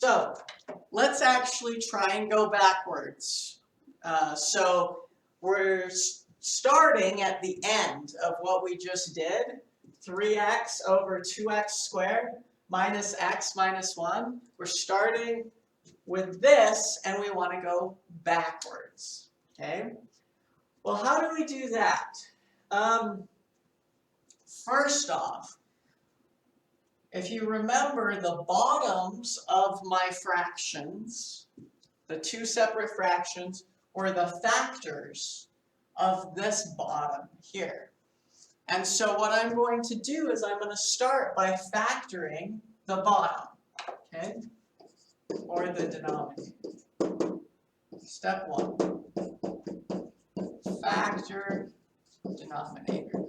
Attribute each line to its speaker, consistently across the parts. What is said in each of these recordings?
Speaker 1: So let's actually try and go backwards. So we're starting at the end of what we just did, 3x over 2x squared minus x minus 1. We're starting with this, and we want to go backwards, okay? Well, how do we do that? First off, if you remember the bottoms of my fractions, the two separate fractions, were the factors of this bottom here. And so what I'm going to do is I'm going to start by factoring the bottom, okay, or the denominator. Step 1, factor denominator.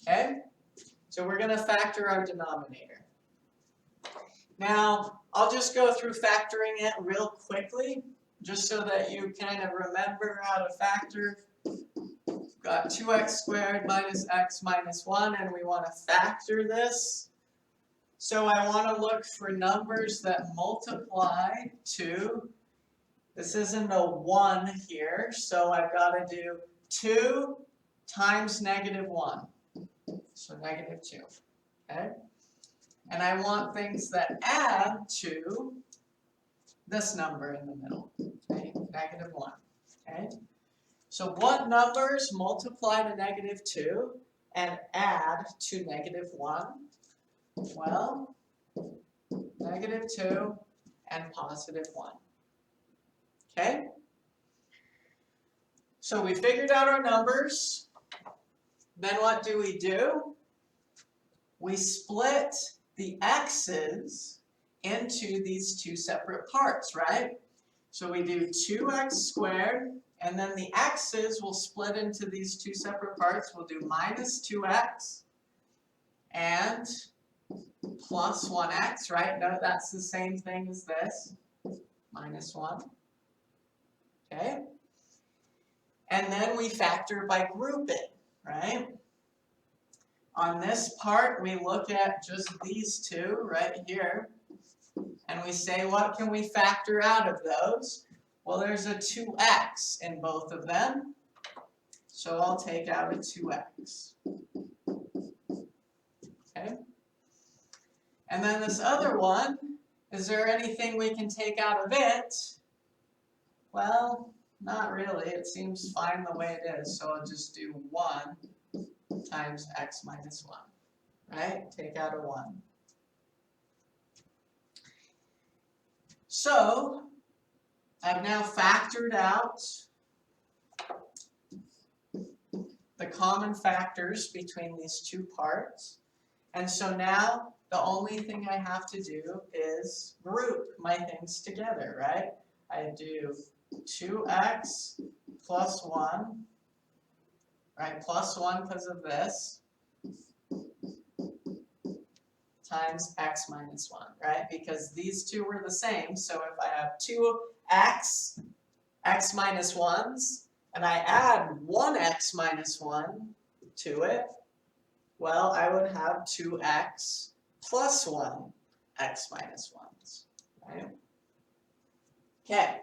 Speaker 1: Okay, so we're going to factor our denominator. Now, I'll just go through factoring it real quickly, just so that you kind of remember how to factor. We've got 2x squared minus x minus 1, and we want to factor this. So I want to look for numbers that multiply to, this isn't a 1 here, so I've got to do 2 times negative 1. So negative 2, okay? And I want things that add to this number in the middle, okay? Negative 1, okay? So what numbers multiply to negative 2 and add to negative 1? Well, negative 2 and positive 1, okay? So we figured out our numbers. Then what do? We split the x's into these two separate parts, right? So we do 2x squared, and then the x's will split into these two separate parts. We'll do minus 2x and plus 1x, right? No, that's the same thing as this, minus 1, okay? And then we factor by grouping, right? On this part, we look at just these two right here, and we say, what can we factor out of those? Well, there's a 2x in both of them, so I'll take out a 2x. Okay? And then this other one, is there anything we can take out of it? Well, not really. It seems fine the way it is, so I'll just do 1 times x minus 1, right? Take out a 1. So, I've now factored out the common factors between these two parts. And so now, the only thing I have to do is group my things together, right? I do 2x plus 1, right, plus 1 because of this, times x minus 1, right? Because these two were the same, so if I have 2x, x minus 1s, and I add 1x minus 1 to it, well, I would have 2x plus 1 x minus 1s, right? Okay.